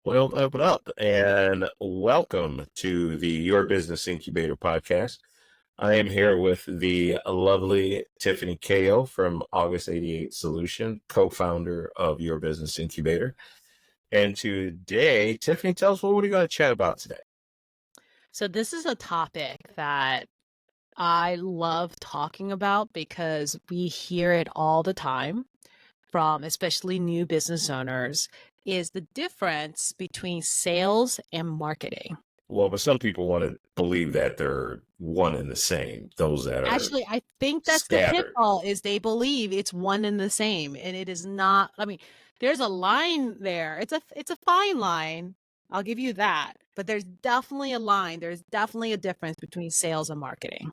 Well, open up and welcome to the Your Business Incubator podcast. I am here with the lovely Tiffany Ko from August 88 Solution, co-founder of Your Business Incubator. And today, Tiffany, tell us what are we going to chat about today? So this is a topic that I love talking about because we hear it all the time from especially new business owners is the difference between sales and marketing. Well, but some people want to believe that they're one and the same, those that are Actually, I think that's the scattered. pitfall is they believe it's one and the same and it is not. I mean, there's a line there. It's a fine line. I'll give you that. But there's definitely a line. There's definitely a difference between sales and marketing.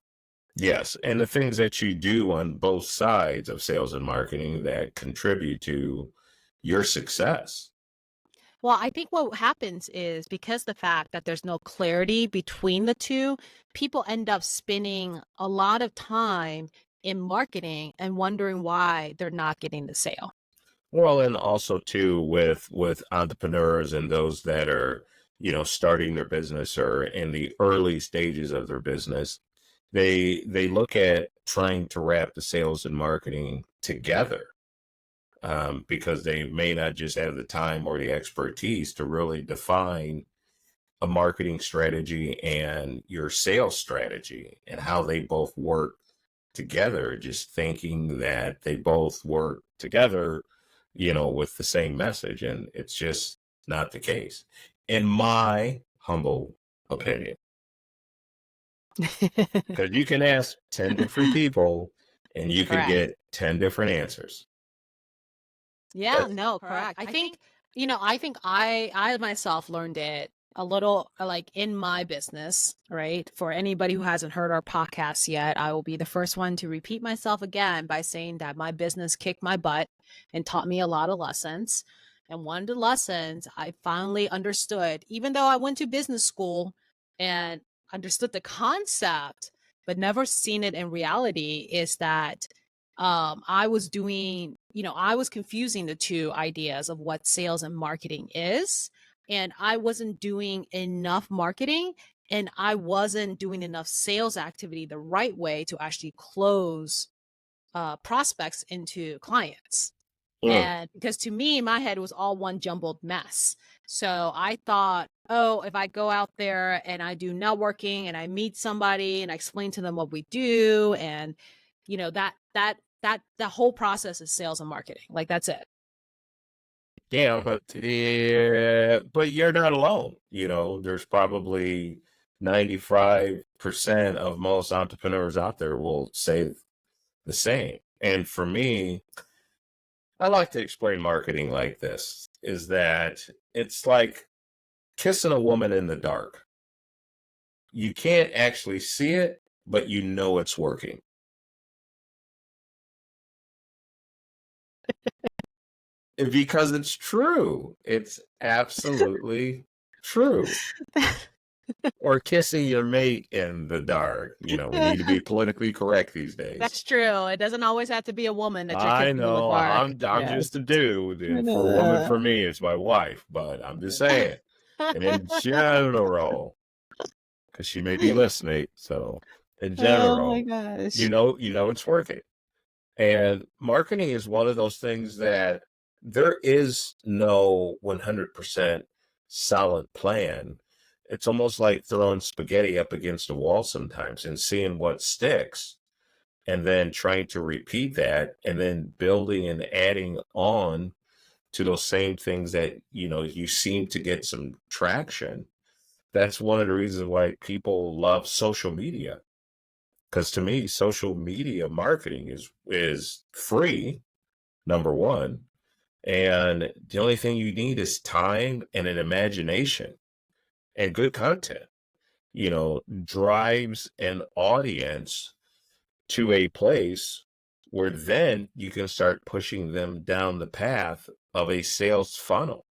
Yes, and the things that you do on both sides of sales and marketing that contribute to your success. Well, I think what happens is because the fact that there's no clarity between the two, people end up spending a lot of time in marketing and wondering why they're not getting the sale. Well, and also too with entrepreneurs and those that are, starting their business or in the early stages of their business, they look at trying to wrap the sales and marketing together, because they may not just have the time or the expertise to really define a marketing strategy and your sales strategy and how they both work together, just thinking that they both work together, with the same message. And it's just not the case, in my humble opinion. Because you can ask 10 different people and you could Correct. get 10 different answers. Yeah, That's no, correct. I think I myself learned it a little like in my business, right? For anybody who hasn't heard our podcast yet, I will be the first one to repeat myself again by saying that my business kicked my butt and taught me a lot of lessons. And one of the lessons I finally understood, even though I went to business school and understood the concept, but never seen it in reality, is that I was doing, I was confusing the two ideas of what sales and marketing is. And I wasn't doing enough marketing and I wasn't doing enough sales activity the right way to actually close prospects into clients. mm, And because to me, my head was all one jumbled mess. So I thought, oh, if I go out there and I do networking and I meet somebody and I explain to them what we do, and that whole process is sales and marketing. Like that's it. yeah, but you're not alone. There's probably 95% of most entrepreneurs out there will say the same. And for me, I like to explain marketing like this, is that it's like kissing a woman in the dark. You can't actually see it, but you know it's working. Because it's true. It's absolutely true. Or kissing your mate in the dark. We need to be politically correct these days. That's true. It doesn't always have to be a woman that you're I kissing in the know dark. I'm Yes. just a dude, I and for a woman, know. for me, it's my wife. But I'm just saying, and in general, because she may be listening, so in Oh my general, gosh. it's working. And marketing is one of those things that there is no 100% solid plan. It's almost like throwing spaghetti up against a wall sometimes and seeing what sticks, and then trying to repeat that, and then building and adding on to those same things that, you seem to get some traction. That's one of the reasons why people love social media. Because to me, social media marketing is free, number one. And the only thing you need is time and an imagination and good content, drives an audience to a place where then you can start pushing them down the path of a sales funnel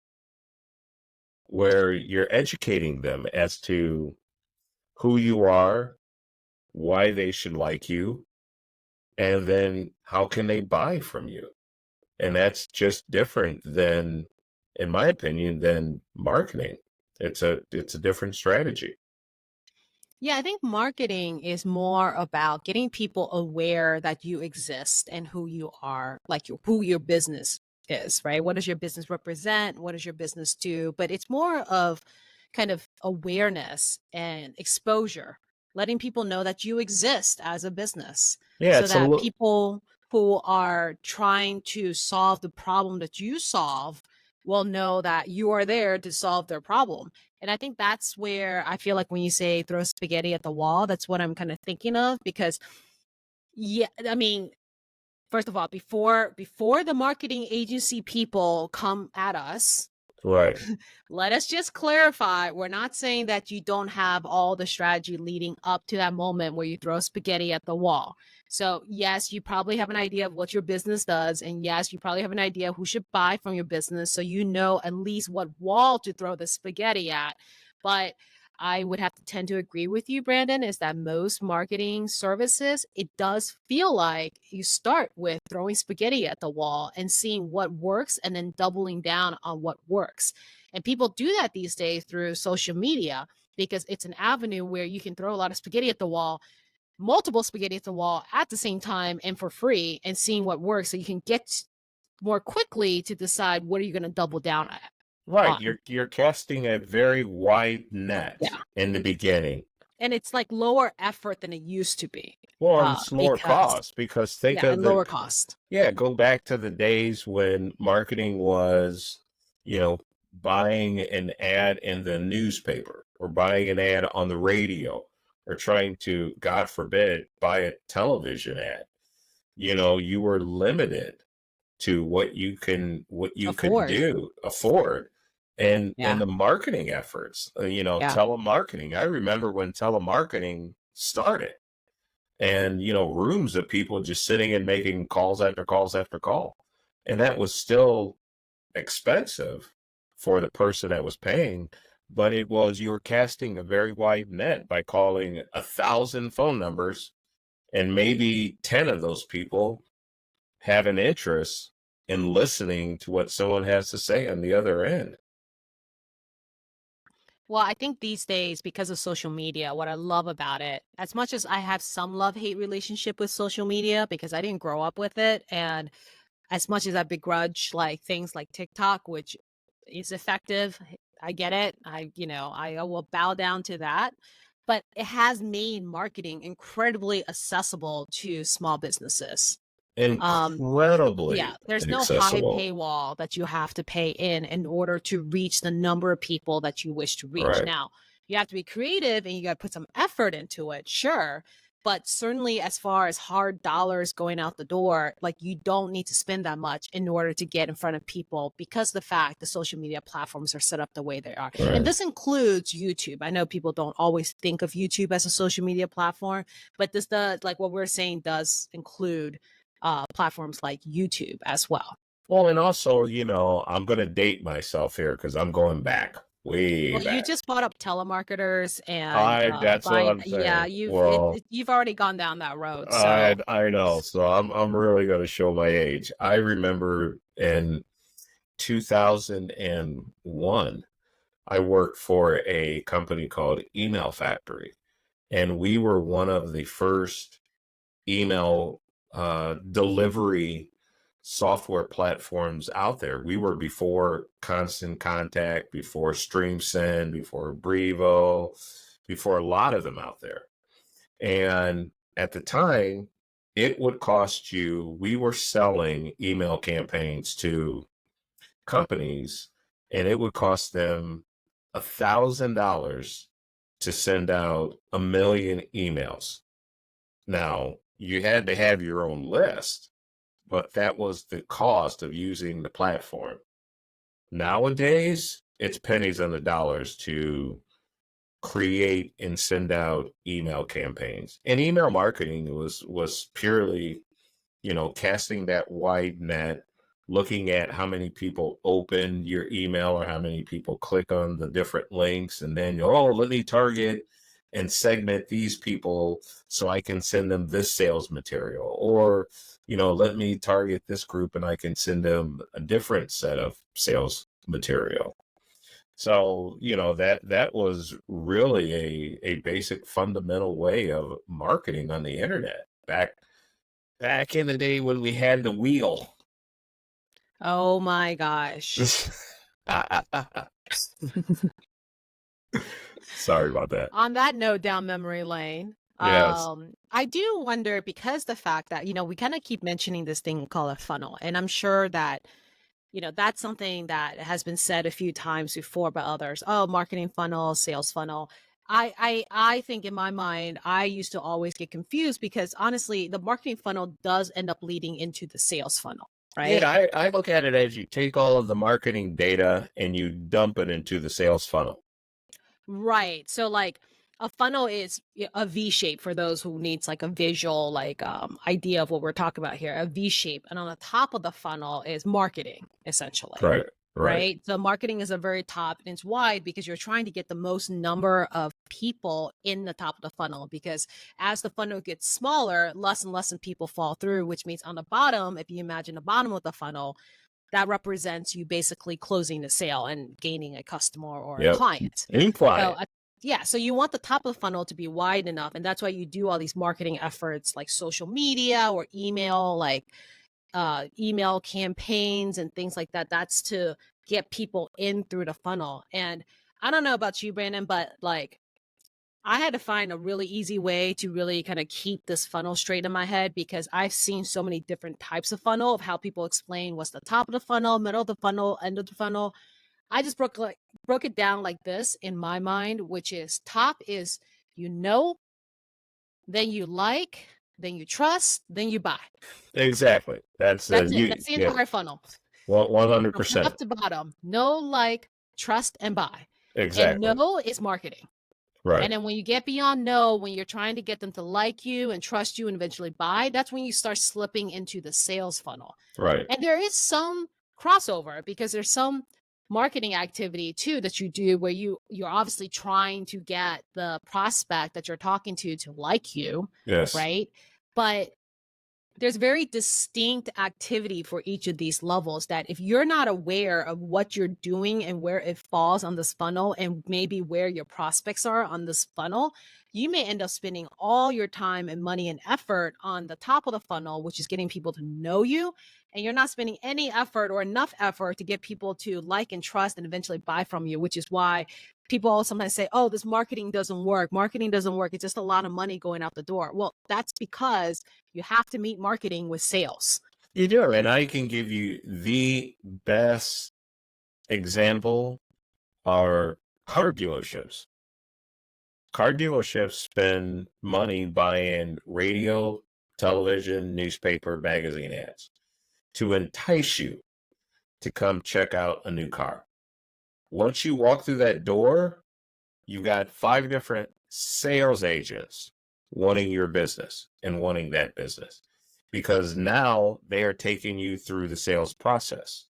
where you're educating them as to who you are, why they should like you, and then how can they buy from you. And that's just different than in my opinion, than marketing. It's a different strategy. Yeah, I think marketing is more about getting people aware that you exist and who you are, like who your business is, right? What does your business represent? What does your business do? But it's more of kind of awareness and exposure, letting people know that you exist as a business Yeah, so it's a that little people who are trying to solve the problem that you solve will know that you are there to solve their problem. And I think that's where I feel like when you say throw spaghetti at the wall, that's what I'm kind of thinking of because yeah, I mean, first of all, before the marketing agency people come at us, right. let us just clarify, we're not saying that you don't have all the strategy leading up to that moment where you throw spaghetti at the wall. So, yes, you probably have an idea of what your business does. And yes, you probably have an idea who should buy from your business. So, you know at least what wall to throw the spaghetti at. But I would have to tend to agree with you, Brandon, is that most marketing services, it does feel like you start with throwing spaghetti at the wall and seeing what works and then doubling down on what works. And people do that these days through social media because it's an avenue where you can throw a lot of spaghetti at the wall, multiple spaghetti at the wall at the same time and for free and seeing what works. So you can get more quickly to decide what are you going to double down Right. on. You're casting a very wide net Yeah. in the beginning. And it's like lower effort than it used to be. Well, and it's lower Because cost because think yeah, of and the lower cost. yeah, go back to the days when marketing was, you know, buying an ad in the newspaper or buying an ad on the radio or trying to, God forbid, buy a television ad. You were limited to what you could Afford. do afford and Yeah. the marketing efforts, Yeah. telemarketing. I remember when telemarketing started and rooms of people just sitting and making calls after calls after call, and that was still expensive for the person that was paying, but it was you were casting a very wide net by calling 1,000 phone numbers, and maybe 10 of those people have an interest in listening to what someone has to say on the other end. Well, I think these days, because of social media, what I love about it, as much as I have some love-hate relationship with social media because I didn't grow up with it, and as much as I begrudge like things like TikTok, which is effective, I get it. I will bow down to that. But it has made marketing incredibly accessible to small businesses. Um, yeah, Incredibly there's no high accessible. paywall that you have to pay in order to reach the number of people that you wish to reach. Right. Now, you have to be creative and you got to put some effort into it, sure. But certainly, as far as hard dollars going out the door, like you don't need to spend that much in order to get in front of people because the fact the social media platforms are set up the way they are. And Right. this includes YouTube. I know people don't always think of YouTube as a social media platform, but this does, like what we're saying, does include platforms like YouTube as well. Well, and also, I'm going to date myself here because I'm going back, way Well, you back. just brought up telemarketers and That's what buying. I'm Yeah, saying. Well, you've already gone down that road. I So I know. So I'm really going to show my age. I remember in 2001, I worked for a company called Email Factory, and we were one of the first email delivery software platforms out there. We were before Constant Contact, before StreamSend, before Brevo, before a lot of them out there. And at the time, it would cost you, we were selling email campaigns to companies, and it would cost them $1,000 to send out 1 million emails. Now, you had to have your own list, but that was the cost of using the platform. Nowadays, it's pennies on the dollars to create and send out email campaigns. And email marketing was purely, casting that wide net, looking at how many people open your email or how many people click on the different links, and then let me target and segment these people so I can send them this sales material, or let me target this group and I can send them a different set of sales material. So, that was really a basic fundamental way of marketing on the internet back in the day when we had the wheel. Oh my gosh. Sorry about that. On that note, down memory lane, Yes. I do wonder because the fact that, we kind of keep mentioning this thing called a funnel. And I'm sure that, that's something that has been said a few times before by others. Oh, marketing funnel, sales funnel. I think in my mind, I used to always get confused because honestly, the marketing funnel does end up leading into the sales funnel, right? Yeah, I look at it as you take all of the marketing data and you dump it into the sales funnel. Right. So like a funnel is a V shape for those who needs like a visual idea of what we're talking about here, a V shape. And on the top of the funnel is marketing essentially. Right. Right. Right. So marketing is a very top and it's wide because you're trying to get the most number of people in the top of the funnel because as the funnel gets smaller, less and less people fall through, which means on the bottom, if you imagine the bottom of the funnel, that represents you basically closing the sale and gaining a customer or a Yep. client. So, Imply. yeah, so you want the top of the funnel to be wide enough, and that's why you do all these marketing efforts like social media or email, like email campaigns and things like that. That's to get people in through the funnel. And I don't know about you, Brandon, but like I had to find a really easy way to really kind of keep this funnel straight in my head because I've seen so many different types of funnel of how people explain what's the top of the funnel, middle of the funnel, end of the funnel. I just broke it down like this in my mind, which is top is you know, then you like, then you trust, then you buy. Exactly. That's That's it. you. That's the Yeah. entire funnel. One hundred From percent. top to bottom. Know, like, trust, and buy. And Exactly. know is marketing. And Right. then when you get beyond know, when you're trying to get them to like you and trust you and eventually buy, that's when you start slipping into the sales funnel. Right. And there is some crossover because there's some marketing activity too that you do where you're obviously trying to get the prospect that you're talking to like you, Yes. right? But there's very distinct activity for each of these levels that if you're not aware of what you're doing and where it falls on this funnel and maybe where your prospects are on this funnel, you may end up spending all your time and money and effort on the top of the funnel, which is getting people to know you. And you're not spending any effort or enough effort to get people to like and trust and eventually buy from you, which is why people sometimes say, oh, this marketing doesn't work. Marketing doesn't work. It's just a lot of money going out the door. Well, that's because you have to meet marketing with sales. You do. And I can give you the best example are car dealerships. Car dealerships spend money buying radio, television, newspaper, magazine ads to entice you to come check out a new car. Once you walk through that door, you got 5 different sales agents wanting your business and wanting that business because now they are taking you through the sales process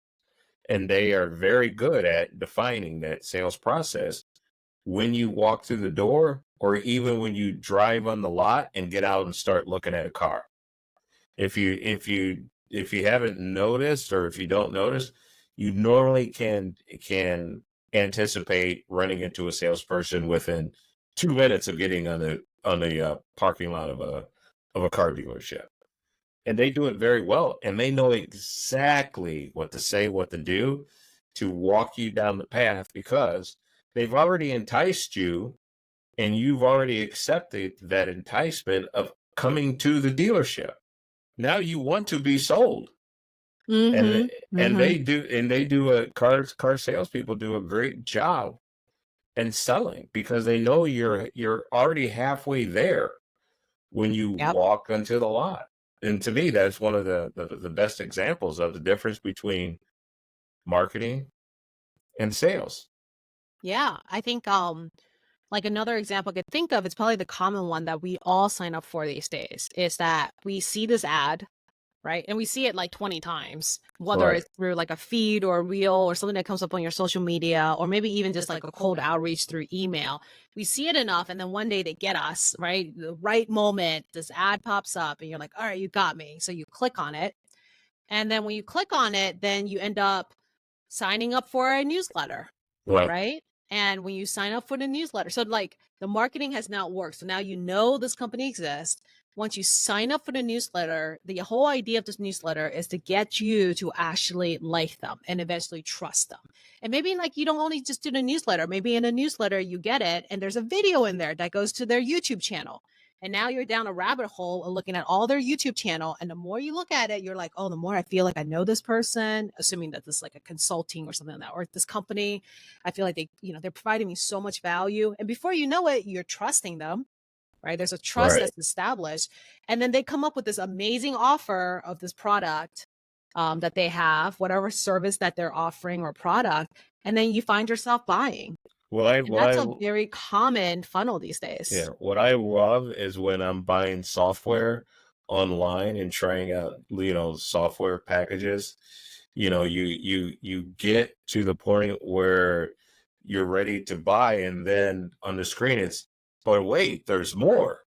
and they are very good at defining that sales process when you walk through the door or even when you drive on the lot and get out and start looking at a car. If you haven't noticed or if you don't notice, you normally can anticipate running into a salesperson within 2 minutes of getting on the parking lot of a car dealership. And they do it very well, and they know exactly what to say, what to do to walk you down the path because they've already enticed you and you've already accepted that enticement of coming to the dealership. Now you want to be sold. And Mm-hmm. and Mm-hmm. they do a car salespeople do a great job in selling because they know you're already halfway there when you Yep. walk onto the lot. And to me, that's one of the best examples of the difference between marketing and sales. Yeah. I think like another example I could think of, it's probably the common one that we all sign up for these days, is that we see this ad, right? And we see it like 20 times, whether Right. it's through like a feed or a reel or something that comes up on your social media, or maybe even just like a cold outreach through email. We see it enough, and then one day they get us, right? The right moment, this ad pops up, and you're like, all right, you got me. So you click on it. And then when you click on it, then you end up signing up for a newsletter, Right. right? And when you sign up for the newsletter, so like the marketing has now worked. So now you know this company exists. Once you sign up for the newsletter, the whole idea of this newsletter is to get you to actually like them and eventually trust them. And maybe like you don't only just do the newsletter, maybe in a newsletter you get it and there's a video in there that goes to their YouTube channel. And now you're down a rabbit hole and looking at all their YouTube channel. And the more you look at it, you're like, oh, the more I feel like I know this person, assuming that this is like a consulting or something like that, or this company, I feel like they're providing me so much value. And before you know it, you're trusting them, right? There's a trust Right. that's established. And then they come up with this amazing offer of this product that they have, whatever service that they're offering or product. And then you find yourself buying. What I And what that's I a very common funnel these Yeah, days. what I love is when I'm buying software online and trying out, software packages. You get to the point where you're ready to buy, and then on the screen it's, but wait, there's more.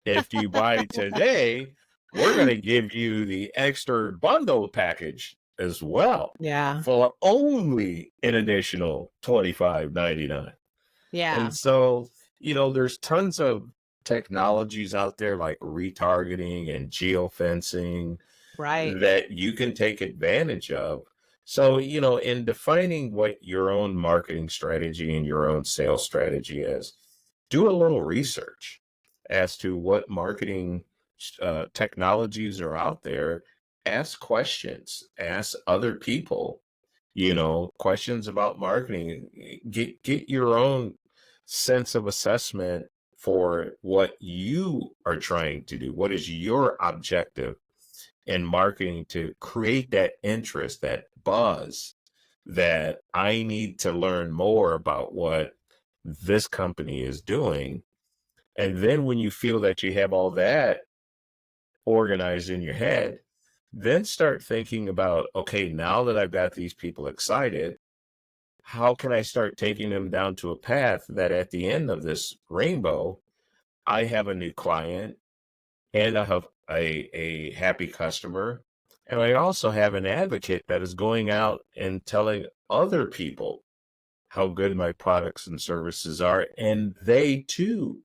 If you buy today, we're going to give you the extra bundle package as well Yeah. for only an additional $25.99. Yeah. And so, there's tons of technologies out there like retargeting and geofencing Right. that you can take advantage of. So, in defining what your own marketing strategy and your own sales strategy is, do a little research as to what marketing technologies are out there. Ask questions, ask other people, questions about marketing. Get your own sense of assessment for what you are trying to do. What is your objective in marketing to create that interest, that buzz, that I need to learn more about what this company is doing. And then when you feel that you have all that organized in your head, then start thinking about, okay, now that I've got these people excited, how can I start taking them down to a path that at the end of this rainbow, I have a new client and I have a happy customer. And I also have an advocate that is going out and telling other people how good my products and services are. And they too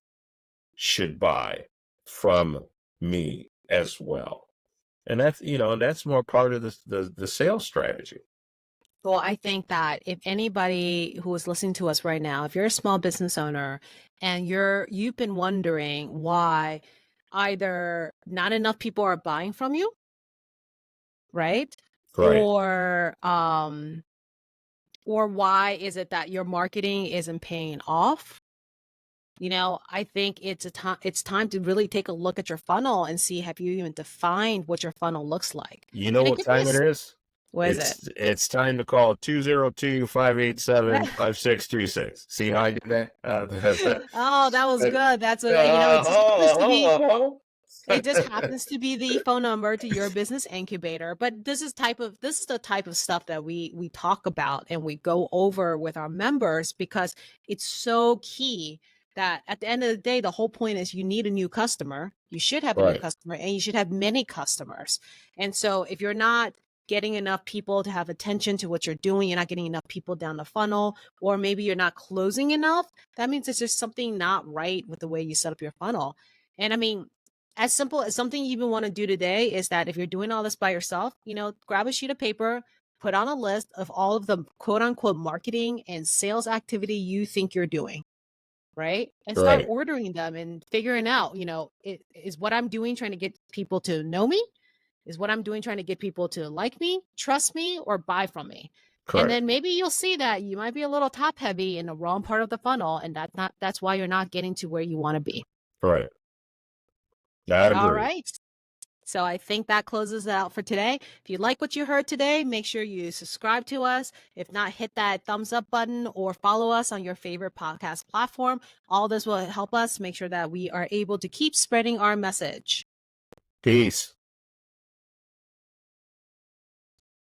should buy from me as well. And that's more part of the sales strategy. Well, I think that if anybody who is listening to us right now, if you're a small business owner and you've been wondering why either not enough people are buying from you, right? Right. Or why is it that your marketing isn't paying off? I think it's time to really take a look at your funnel and see, have you even defined what your funnel looks like? You know And it what could be time it is? what is it? It's time to call 202-587-5626. See how I did that? Oh, that was But, good. That's it just happens to be uh, it just happens to be the phone number to your business incubator. But this is the type of stuff that we talk about and we go over with our members because it's so key that at the end of the day, the whole point is you need a new customer. You should have a new right, customer and you should have many customers. And so if you're not getting enough people to have attention to what you're doing, you're not getting enough people down the funnel, or maybe you're not closing enough, that means it's just something not right with the way you set up your funnel. And I mean, as simple as something you even want to do today is that if you're doing all this by yourself, grab a sheet of paper, put on a list of all of the quote unquote marketing and sales activity you think you're doing, right? And start right, ordering them and figuring out, is what I'm doing trying to get people to know me? Is what I'm doing trying to get people to like me, trust me, or buy from me? And correct, then maybe you'll see that you might be a little top heavy in the wrong part of the funnel, and that's why you're not getting to where you want to be. right. I All agree. right. So I think that closes it out for today. If you like what you heard today, make sure you subscribe to us. If not, hit that thumbs up button or follow us on your favorite podcast platform. All this will help us make sure that we are able to keep spreading our message. Peace.